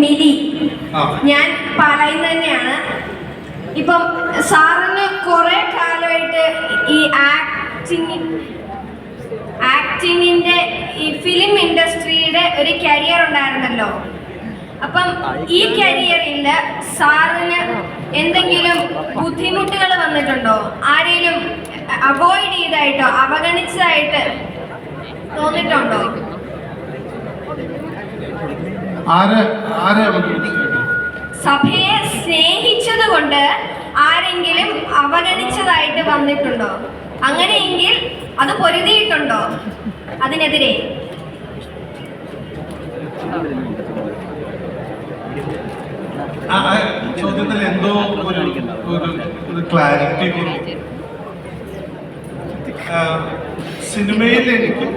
മിലി. ഞാൻ പാലായിൽ തന്നെയാണ്. ഇപ്പം സാറിന് കുറെ കാലമായിട്ട് ഈ ആക്ടിങ്ങിന്റെ ഈ ഫിലിം ഇൻഡസ്ട്രിയുടെ ഒരു കരിയർ ഉണ്ടായിരുന്നല്ലോ. അപ്പം ഈ കരിയറിൽ സാറിന് എന്തെങ്കിലും ബുദ്ധിമുട്ടുകൾ വന്നിട്ടുണ്ടോ? ആരെങ്കിലും അവോയ്ഡ് ചെയ്തായിട്ടോ അവഗണിച്ചതായിട്ട് തോന്നിട്ടുണ്ടോ? സഭയെ സ്നേഹിച്ചത് കൊണ്ട് ആരെങ്കിലും അവഗണിച്ചതായിട്ട് വന്നിട്ടുണ്ടോ? അങ്ങനെയെങ്കിൽ അത് പൊരുതിയിട്ടുണ്ടോ അതിനെതിരെ? ചോദ്യത്തിൽ എന്തോ ഒരു ക്ലാരിറ്റി. സിനിമയിൽ എനിക്ക്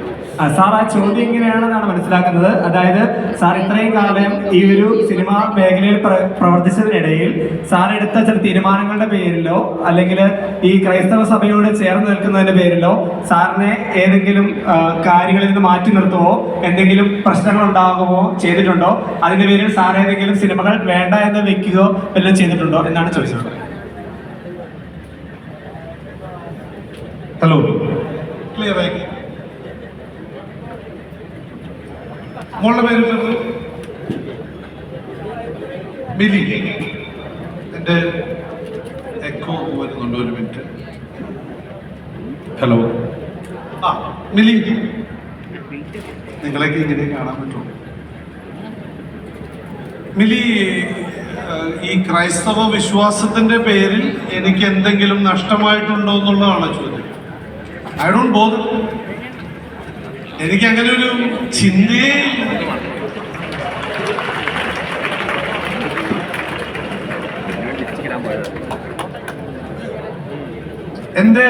സാർ ആ ചോദ്യം എങ്ങനെയാണെന്നാണ് മനസ്സിലാക്കുന്നത്. അതായത് സാർ ഇത്രയും കാലം ഈ ഒരു സിനിമാ മേഖലയിൽ പ്രവർത്തിച്ചതിനിടയിൽ സാർ എടുത്ത ചില തീരുമാനങ്ങളുടെ പേരിലോ അല്ലെങ്കിൽ ഈ ക്രൈസ്തവ സഭയോട് ചേർന്ന് നിൽക്കുന്നതിന്റെ പേരിലോ സാറിനെ ഏതെങ്കിലും കാര്യങ്ങളിൽ നിന്ന് മാറ്റി നിർത്തുവോ എന്തെങ്കിലും പ്രശ്നങ്ങൾ ഉണ്ടാകുമോ ചെയ്തിട്ടുണ്ടോ? അതിന്റെ പേരിൽ സാർ ഏതെങ്കിലും സിനിമകൾ വേണ്ട എന്ന് വെക്കുകയോ വല്ലതും ചെയ്തിട്ടുണ്ടോ എന്നാണ് ചോദിച്ചത്. ഹലോ, ക്ലിയർ ആയി? മോളുടെ പേര് മിലി. എൻ്റെ എക്കോ വരുന്നുണ്ട്, ഒരു മിനിറ്റ്. ഹലോ, മിലി, നിങ്ങളൊക്കെ ഇങ്ങനെ കാണാൻ പറ്റുമോ? മിലി, ഈ ക്രൈസ്തവ വിശ്വാസത്തിന്റെ പേരിൽ എനിക്ക് എന്തെങ്കിലും നഷ്ടമായിട്ടുണ്ടോ എന്നുള്ളതാണ് ചോദ്യം. I don't bother. എനിക്ക് അങ്ങനെ ഒരു ചിന്തയേ എൻ്റെ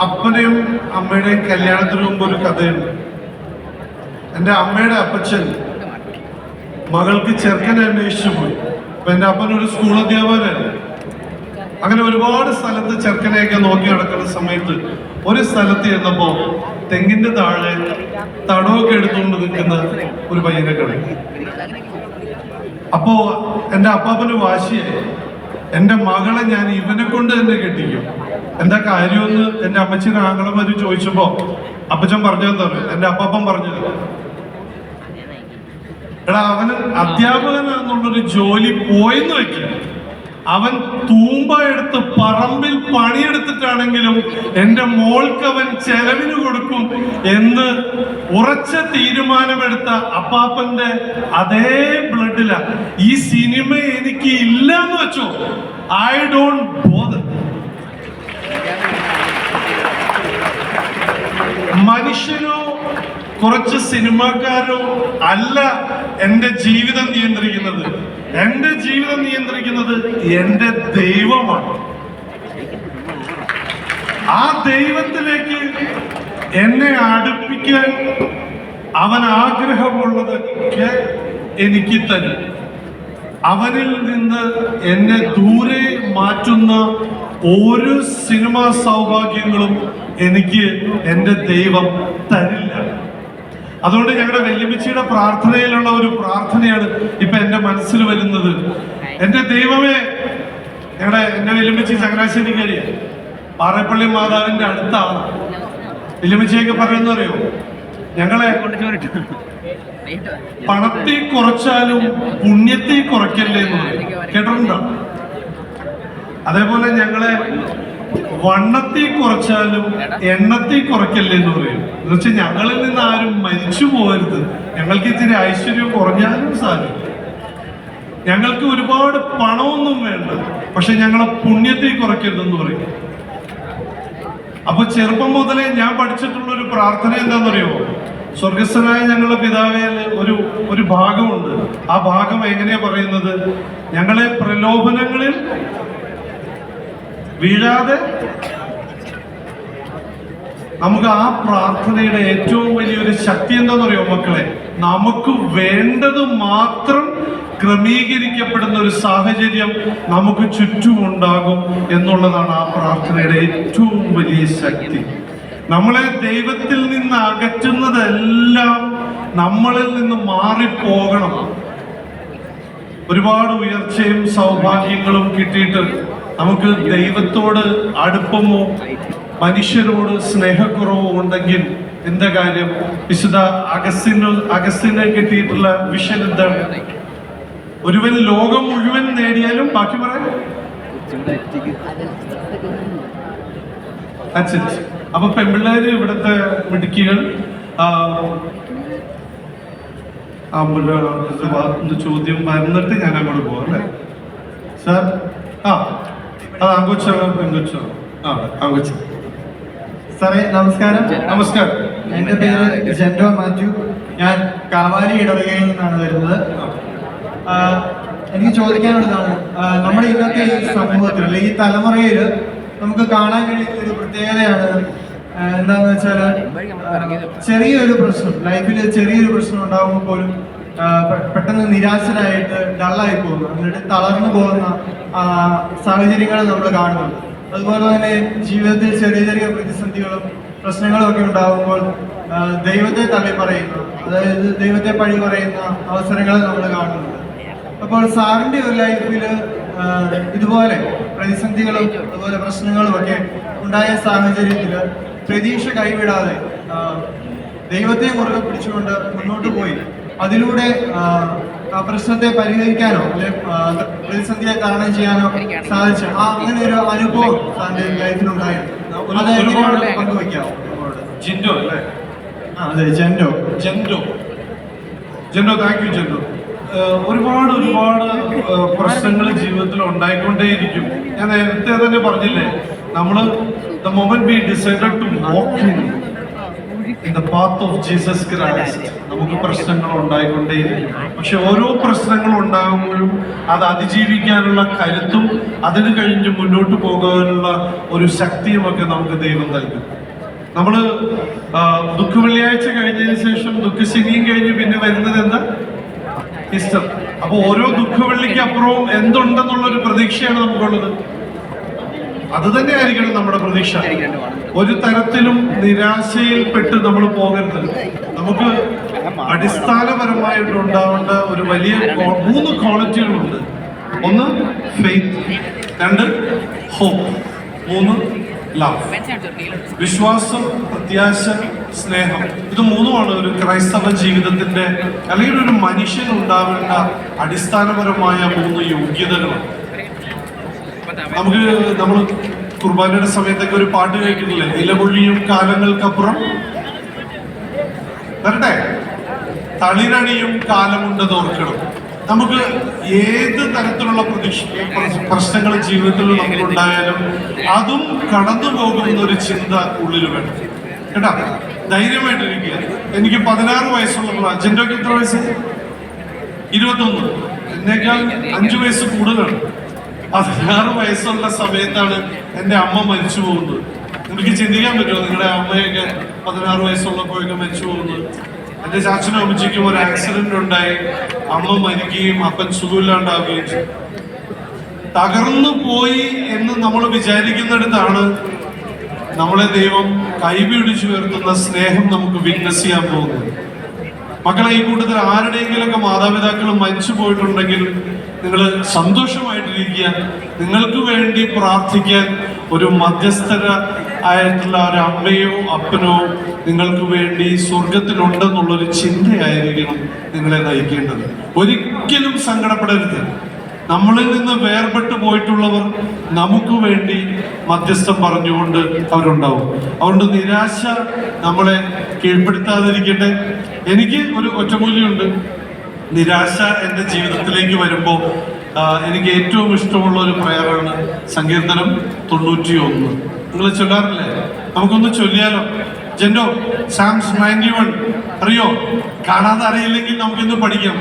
അപ്പനെയും അമ്മയുടെയും കല്യാണത്തിന് മുമ്പ് ഒരു കഥയുണ്ട്. എൻ്റെ അമ്മയുടെ അപ്പച്ചൻ മകൾക്ക് ചെറുക്കനെ അന്വേഷിച്ചു പോയി. അപ്പൊ എൻ്റെ അപ്പനൊരു സ്കൂൾ അധ്യാപകനായിരുന്നു. അങ്ങനെ ഒരുപാട് സ്ഥലത്ത് ചെറുക്കനെയൊക്കെ നോക്കി നടക്കുന്ന സമയത്ത് ഒരു സ്ഥലത്ത് ചെന്നപ്പോ തെങ്ങിന്റെ താഴെ തടവൊക്കെ എടുത്തുകൊണ്ട് നിൽക്കുന്ന ഒരു പയ്യനെ കണ്ടു. അപ്പോ എൻ്റെ അപ്പാപ്പന് വാശിയായി, എൻ്റെ മകളെ ഞാൻ ഇവനെ കൊണ്ട് തന്നെ കെട്ടിക്കും. എന്താ കാര്യമെന്ന് എൻ്റെ അമ്മച്ചിയുടെ ആങ്ങളമാര് ചോദിച്ചപ്പോ അപ്പച്ചൻ പറഞ്ഞതെന്താ പറയുക? എൻ്റെ അപ്പാപ്പൻ പറഞ്ഞത്, എടാ അവന് അധ്യാപകനാന്നുള്ളൊരു ജോലി പോയെന്ന് വെക്കും, അവൻ തൂമ്പ എടുത്ത് പറമ്പിൽ പണിയെടുത്തിട്ടാണെങ്കിലും എൻ്റെ മോൾക്ക് അവൻ ചെലവിന് കൊടുക്കും എന്ന് ഉറച്ച തീരുമാനമെടുത്ത അപ്പാപ്പന്റെ അതേ ബ്ലഡില ഈ സിനിമ എനിക്ക് ഇല്ല എന്ന് വെച്ചോ. I don't bother. മനുഷ്യനോ കുറച്ച് സിനിമാക്കാരോ അല്ല എൻ്റെ ജീവിതം നിയന്ത്രിക്കുന്നത്. എൻ്റെ ജീവിതം നിയന്ത്രിക്കുന്നത് എൻ്റെ ദൈവമാണ്. ആ ദൈവത്തിലേക്ക് എന്നെ അടുപ്പിക്കാൻ അവൻ ആഗ്രഹമുള്ളതൊക്കെ എനിക്ക് തരും. അവനിൽ നിന്ന് എന്നെ ദൂരെ മാറ്റുന്ന ഒരു സിനിമാ സൗഭാഗ്യങ്ങളും എനിക്ക് എൻ്റെ ദൈവം തരില്ല. അതുകൊണ്ട് ഞങ്ങളുടെ വല്യമ്മച്ചിയുടെ പ്രാർത്ഥനയിലുള്ള ഒരു പ്രാർത്ഥനയാണ് ഇപ്പൊ എന്റെ മനസ്സിൽ വരുന്നത്. എന്റെ ദൈവമേ, എന്റെ വല്യമ്മച്ചി ചങ്ങനാശ്ശേരിക്കാരിയാണ്, പാറേപ്പള്ളി മാതാവിന്റെ അടുത്താണ്. വല്യമ്മച്ചിയൊക്കെ പറയുന്ന അറിയോ, ഞങ്ങളെ പണത്തിൽ കുറച്ചാലും പുണ്യത്തിൽ കുറയ്ക്കല്ലേ എന്ന് പറയും. കേട്ടിട്ടുണ്ടോ? അതേപോലെ ഞങ്ങളെ വണ്ണത്തിൽ കുറച്ചാലും എണ്ണത്തിൽ കുറയ്ക്കല്ലേ എന്ന് പറയും. എന്ന് വെച്ചാൽ ഞങ്ങളിൽ നിന്ന് ആരും മരിച്ചു പോകരുത്, ഞങ്ങൾക്ക് ഇത്തിരി ഐശ്വര്യം കുറഞ്ഞാലും സാരം, ഞങ്ങൾക്ക് ഒരുപാട് പണമൊന്നും വേണ്ട, പക്ഷെ ഞങ്ങളെ പുണ്യത്തിൽ കുറയ്ക്കരുതെന്ന് പറയും. അപ്പൊ ചെറുപ്പം മുതലേ ഞാൻ പഠിച്ചിട്ടുള്ള ഒരു പ്രാർത്ഥന എന്താണെന്നറിയോ? സ്വർഗസ്ഥനായ ഞങ്ങളുടെ പിതാവേ ഒരു ഭാഗമുണ്ട്. ആ ഭാഗം എങ്ങനെയാ പറയുന്നത്? ഞങ്ങളെ പ്രലോഭനങ്ങളിൽ വീഴാതെ, നമുക്ക് ആ പ്രാർത്ഥനയുടെ ഏറ്റവും വലിയൊരു ശക്തി എന്താണെന്നറിയോ മക്കളെ? നമുക്ക് വേണ്ടത് മാത്രം ക്രമീകരിക്കപ്പെടുന്ന ഒരു സാഹചര്യം നമുക്ക് ചുറ്റുമുണ്ടാകും എന്നുള്ളതാണ് ആ പ്രാർത്ഥനയുടെ ഏറ്റവും വലിയ ശക്തി. നമ്മളെ ദൈവത്തിൽ നിന്ന് അകറ്റുന്നതെല്ലാം നമ്മളിൽ നിന്ന് മാറിപ്പോകണം. ഒരുപാട് ഉയർച്ചയും സൗഭാഗ്യങ്ങളും കിട്ടിയിട്ട് നമുക്ക് ദൈവത്തോട് അടുപ്പമോ മനുഷ്യരോട് സ്നേഹക്കുറവോ ഉണ്ടെങ്കിൽ എന്താ കാര്യം? വിശുദ്ധ അഗസ്റ്റിന് കിട്ടിയിട്ടുള്ള വിഷൻ എന്താണ്? ഒരുവൻ ലോകം മുഴുവൻ നേടിയാലും ബാക്കി പറയാം. അപ്പൊ പെൺപിള്ളേര് ഇവിടുത്തെ മിടുക്കികൾ ചോദ്യം വന്നിട്ട് ഞാൻ അങ്ങോട്ട് പോവാം അല്ലേ സാർ? അത് ആഘോഷമാണ് പെൺകൊച്ചാണ്. ആഘോഷ സാറേ നമസ്കാരം. നമസ്കാരം. എൻ്റെ പേര് ജെൻഡോ മാത്യു. ഞാൻ കാവാലി ഇടവകയിൽ നിന്നാണ് വരുന്നത്. എനിക്ക് ചോദിക്കാനുള്ളതാണ്, നമ്മുടെ ഇന്നത്തെ ഈ സമൂഹത്തിൽ അല്ലെങ്കിൽ ഈ തലമുറയിൽ നമുക്ക് കാണാൻ കഴിയുന്ന ഒരു പ്രത്യേകതയാണ് എന്താണെന്ന് വെച്ചാൽ, ചെറിയൊരു പ്രശ്നം ലൈഫിൽ ചെറിയൊരു പ്രശ്നം ഉണ്ടാകുമ്പോൾ പോലും പെട്ടെന്ന് നിരാശരായിട്ട് ഡള്ളായി പോകുന്നു, എന്നിട്ട് തളർന്നു പോകുന്ന സാഹചര്യങ്ങൾ നമ്മൾ കാണുന്നുണ്ട്. അതുപോലെ തന്നെ ജീവിതത്തിൽ ചെറിയ ചെറിയ പ്രതിസന്ധികളും പ്രശ്നങ്ങളും ഒക്കെ ഉണ്ടാകുമ്പോൾ ദൈവത്തെ തള്ളി പറയുന്ന, അതായത് ദൈവത്തെ പഴി പറയുന്ന അവസരങ്ങൾ നമ്മൾ കാണുന്നുണ്ട്. അപ്പോൾ സാറിൻ്റെ ഒരു ലൈഫിൽ ഇതുപോലെ പ്രതിസന്ധികളും അതുപോലെ പ്രശ്നങ്ങളും ഒക്കെ ഉണ്ടായ സാഹചര്യത്തിൽ പ്രതീക്ഷ കൈവിടാതെ ദൈവത്തെ മുറുകെ പിടിച്ചുകൊണ്ട് മുന്നോട്ട് പോയി അതിലൂടെ ആ പ്രശ്നത്തെ പരിഹരിക്കാനോ അല്ലെ പ്രതിസന്ധിയെ തരണം ചെയ്യാനോ സാധിച്ച അങ്ങനെ ഒരു അനുഭവം സാറിന്റെ ലൈഫിലുണ്ടായിരുന്നു. അത് എങ്ങനെയാണ് പങ്കുവയ്ക്കാമോ? ജിൻഡോ അല്ലേ? അതെ, ജെൻഡോ. Thank you gentoo. ഒരുപാട് പ്രശ്നങ്ങൾ ജീവിതത്തിൽ ഉണ്ടായിക്കൊണ്ടേയിരിക്കും. ഞാൻ നേരത്തെ തന്നെ പറഞ്ഞില്ലേ, നമ്മള് the moment we decided to walk in the path of Jesus Christ, നമുക്ക് പ്രശ്നങ്ങൾ ഉണ്ടായിക്കൊണ്ടേയിരിക്കും. പക്ഷെ ഓരോ പ്രശ്നങ്ങൾ ഉണ്ടാകുമ്പോഴും അത് അതിജീവിക്കാനുള്ള കരുത്തും അതിന് കഴിഞ്ഞ് മുന്നോട്ട് പോകാനുള്ള ഒരു ശക്തിയുമൊക്കെ നമുക്ക് ദൈവം നൽകും. നമ്മള് ദുഃഖവെള്ളിയാഴ്ച കഴിഞ്ഞതിന് ശേഷം ദുഃഖശനിയും കഴിഞ്ഞ് പിന്നെ വരുന്നത് എന്താ? ഈസ്റ്റർ. അപ്പൊ ഓരോ ദുഃഖവെള്ളിക്ക് അപ്പുറവും എന്തുണ്ടെന്നുള്ളൊരു പ്രതീക്ഷയാണ് നമുക്കുള്ളത്. അത് തന്നെ ആയിരിക്കണം നമ്മുടെ പ്രതീക്ഷ. ഒരു തരത്തിലും നിരാശയിൽപ്പെട്ട് നമ്മൾ പോകരുത്. നമുക്ക് അടിസ്ഥാനപരമായിട്ട് ഉണ്ടാവേണ്ട ഒരു വലിയ 3 ക്വാളിറ്റികളുണ്ട്. 1 ഫെയ്ത്ത്, 2 ഹോപ്പ്, 3 ലവ്. വിശ്വാസം, പ്രത്യാശ, സ്നേഹം. ഇത് 3മാണ് ഒരു ക്രൈസ്തവ ജീവിതത്തിന്റെ അല്ലെങ്കിൽ ഒരു മനുഷ്യൻ ഉണ്ടാവേണ്ട അടിസ്ഥാനപരമായ 3 യോഗ്യതകളാണ്. നമ്മൾ കുർബാനയുടെ സമയത്തൊക്കെ ഒരു പാട്ട് കേൾക്കുന്നില്ലേ? ഇലപൊഴിയും കാലങ്ങൾക്കപ്പുറം വരട്ടെ, തളിരണിയും കാലമുണ്ടെന്ന് ഓർക്കണം. നമുക്ക് ഏത് തരത്തിലുള്ള പ്രശ്നങ്ങൾ ജീവിതത്തിൽ നമുക്കുണ്ടായാലും അതും കടന്നു പോകുന്ന ഒരു ചിന്ത ഉള്ളിൽ വേണം കേട്ടാ. ധൈര്യമായിട്ടിരിക്കുക. എനിക്ക് 16 വയസ്സുള്ള അജന്റോക്ക് എത്ര വയസ്സ്? 21. എന്നേക്കാൾ 5 വയസ്സ് കൂടുതലാണ്. 16 വയസ്സുള്ള സമയത്താണ് എൻ്റെ അമ്മ മരിച്ചു പോകുന്നത്. നിങ്ങൾക്ക് ചിന്തിക്കാൻ പറ്റുമോ നിങ്ങളുടെ അമ്മയൊക്കെ 16 വയസ്സുള്ളപ്പോഴൊക്കെ മരിച്ചു പോകുന്നത്? എൻ്റെ ചാച്ചനും അമ്മച്ചിക്കും ഒരു ആക്സിഡന്റ് ഉണ്ടായി, അമ്മ മരിക്കുകയും അപ്പൻ സുഖമില്ലാണ്ടാവുകയും ചെയ്തു. തകർന്നു പോയി എന്ന് നമ്മൾ വിചാരിക്കുന്നിടത്താണ് നമ്മളെ ദൈവം കൈപിടിച്ചു ഉയർത്തുന്ന സ്നേഹം നമുക്ക് വിറ്റ്നസ് ചെയ്യാൻ പോകുന്നത്. മക്കളെ, ഈ കൂട്ടത്തിൽ ആരുടെയെങ്കിലൊക്കെ മാതാപിതാക്കൾ മരിച്ചു പോയിട്ടുണ്ടെങ്കിൽ നിങ്ങൾ സന്തോഷമായിട്ടിരിക്കുക. നിങ്ങൾക്ക് വേണ്ടി പ്രാർത്ഥിക്കാൻ ഒരു മധ്യസ്ഥര ആയിട്ടുള്ള ഒരു അമ്മയോ അപ്പനോ നിങ്ങൾക്ക് വേണ്ടി സ്വർഗത്തിലുണ്ടെന്നുള്ളൊരു ചിന്തയായിരിക്കണം നിങ്ങളെ നയിക്കേണ്ടത്. ഒരിക്കലും സങ്കടപ്പെടരുത്. നമ്മളിൽ നിന്ന് വേർപെട്ടു പോയിട്ടുള്ളവർ നമുക്ക് വേണ്ടി മധ്യസ്ഥം പറഞ്ഞുകൊണ്ട് അവരുണ്ടാവും. അതുകൊണ്ട് നിരാശ നമ്മളെ കീഴ്പ്പെടുത്താതിരിക്കട്ടെ. എനിക്ക് ഒരു ഒറ്റമൂല്യമുണ്ട്. നിരാശ എൻ്റെ ജീവിതത്തിലേക്ക് വരുമ്പോൾ എനിക്ക് ഏറ്റവും ഇഷ്ടമുള്ള ഒരു പ്രയറാണ് സങ്കീർത്തനം 91. നിങ്ങൾ ചൊല്ലാറില്ലേ? നമുക്കൊന്ന് ചൊല്ലിയാലോ? ജെൻഡോ, സാംസ് 91 അറിയോ? കാണാതെ അറിയില്ലെങ്കിൽ നമുക്കിന്ന് പഠിക്കാം.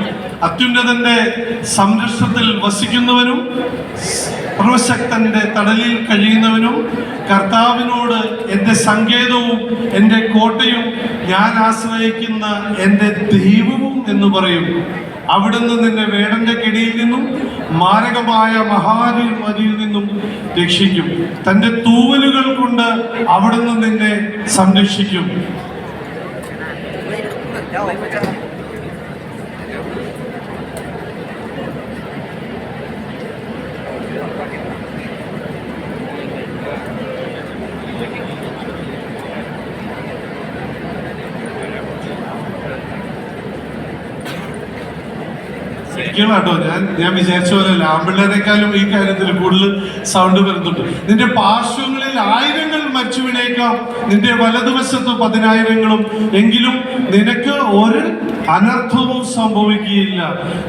അത്യുന്നതന്റെ സംരക്ഷണത്തിൽ വസിക്കുന്നവനും സർവശക്തന്റെ തണലിൽ കഴിയുന്നവനും കർത്താവിനോട് എൻ്റെ സങ്കേതവും എൻ്റെ കോട്ടയും ഞാൻ ആശ്രയിക്കുന്ന എൻ്റെ ദൈവവും എന്ന് പറയും. അവിടുന്ന് നിന്നെ വേടന്റെ കെടിയിൽ നിന്നും മാരകമായ മഹാമാരിയിൽ നിന്നും രക്ഷിക്കും. തന്റെ തൂവലുകൾ കൊണ്ട് അവിടുന്ന് നിന്നെ സംരക്ഷിക്കും. കേട്ടോ, ഞാൻ വിചാരിച്ച പോലെ ആമ്പിള്ളേരെക്കാളും ഈ കാര്യത്തിൽ കൂടുതൽ സൗണ്ട് വരുന്നുണ്ട്. നിന്റെ പാർശ്വങ്ങളിൽ 1000 മരിച്ചു വീണേക്കാം, നിന്റെ വലതുവശത്ത് 10,000 എങ്കിലും നിനക്ക് ഒരു അനർത്ഥവും സംഭവിക്കുകയില്ല.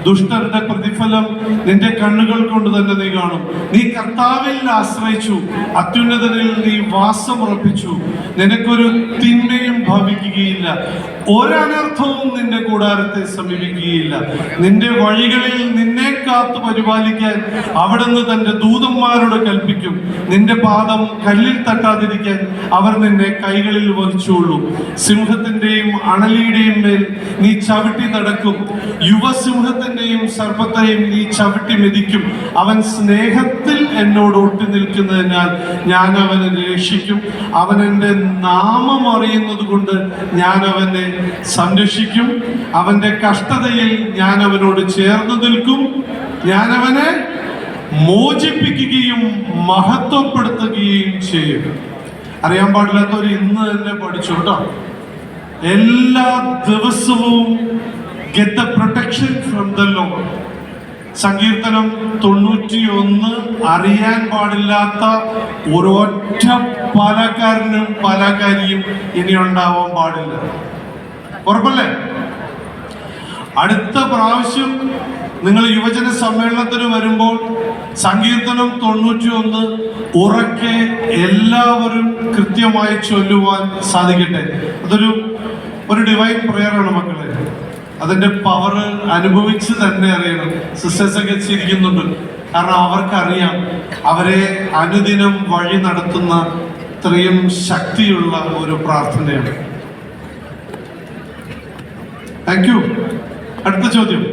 ദുഷ്ടരുടെ പ്രതിഫലം നിന്റെ കണ്ണുകൾ കൊണ്ട് തന്നെ നീ കാണും. നീ കർത്താവിൽ ആശ്രയിച്ചു, അത്യുന്നതനിൽ നീ വാസം ഉറപ്പിച്ചു. നിനക്കൊരു തിന്മയും ഭവിക്കുകയില്ല, ഒരനർത്ഥവും നിന്റെ കൂടാരത്തെ സമീപിക്കുകയില്ല. നിന്റെ വഴികളിൽ നിന്നെ കാത്തു പരിപാലിക്കാൻ അവിടുന്ന് തന്റെ ദൂതന്മാരോട് കൽപ്പിക്കും. നിന്റെ പാദം കല്ലിൽ തട്ടാതിരിക്കാൻ അവർ നിന്നെ കൈകളിൽ വഹിച്ചുകൊള്ളൂ. സിംഹത്തിന്റെയും അണലിയുടെയും മേൽ നീ ചവിട്ടി നടക്കും, യുവസിംഹത്തിന്റെയും സർപ്പത്തെയും നീ ചവിട്ടി മെതിക്കും. അവൻ സ്നേഹത്തിൽ എന്നോട് ഒട്ടി നിൽക്കുന്നതിനാൽ ഞാൻ അവനെ രക്ഷിക്കും. അവൻ എൻ്റെ നാമം അറിയുന്നത് കൊണ്ട് ഞാൻ അവനെ സംരക്ഷിക്കും. അവന്റെ കഷ്ടതയിൽ ഞാൻ അവനോട് ചേർന്ന് നിൽക്കും. ഞാൻ അവനെ മോചിപ്പിക്കുകയും മഹത്വപ്പെടുത്തുകയും ചെയ്യും. അറിയാൻ പാടില്ലാത്തവർ ഇന്ന് തന്നെ പഠിച്ചു കേട്ടോ. എല്ലാ ദിവസവും get the protection from the Lord. സങ്കീർത്തനം 91 അറിയാൻ പാടില്ലാത്ത ഒരൊറ്റ പാലക്കാരനും പാലക്കാരിയും ഇനി ഉണ്ടാവാൻ പാടില്ല. ഉറപ്പല്ലേ? അടുത്ത പ്രാവശ്യം നിങ്ങൾ യുവജന സമ്മേളനത്തിന് വരുമ്പോൾ സങ്കീർത്തനം 91 ഉറക്കെ എല്ലാവരും കൃത്യമായി ചൊല്ലുവാൻ സാധിക്കട്ടെ. ഒരു ഡിവൈൻ പ്രെയറാണ് മക്കളെ. അതിന്റെ പവർ അനുഭവിച്ച് തന്നെ അറിയണം. സിസ്റ്റേഴ്സ് ഒക്കെ ചിരിക്കുന്നുണ്ട്, കാരണം അവർക്കറിയാം അവരെ അനുദിനം വഴി നടത്തുന്ന ഇത്രയും ശക്തിയുള്ള ഒരു പ്രാർത്ഥനയാണ്. Thank you. അടുത്ത ചോദ്യം.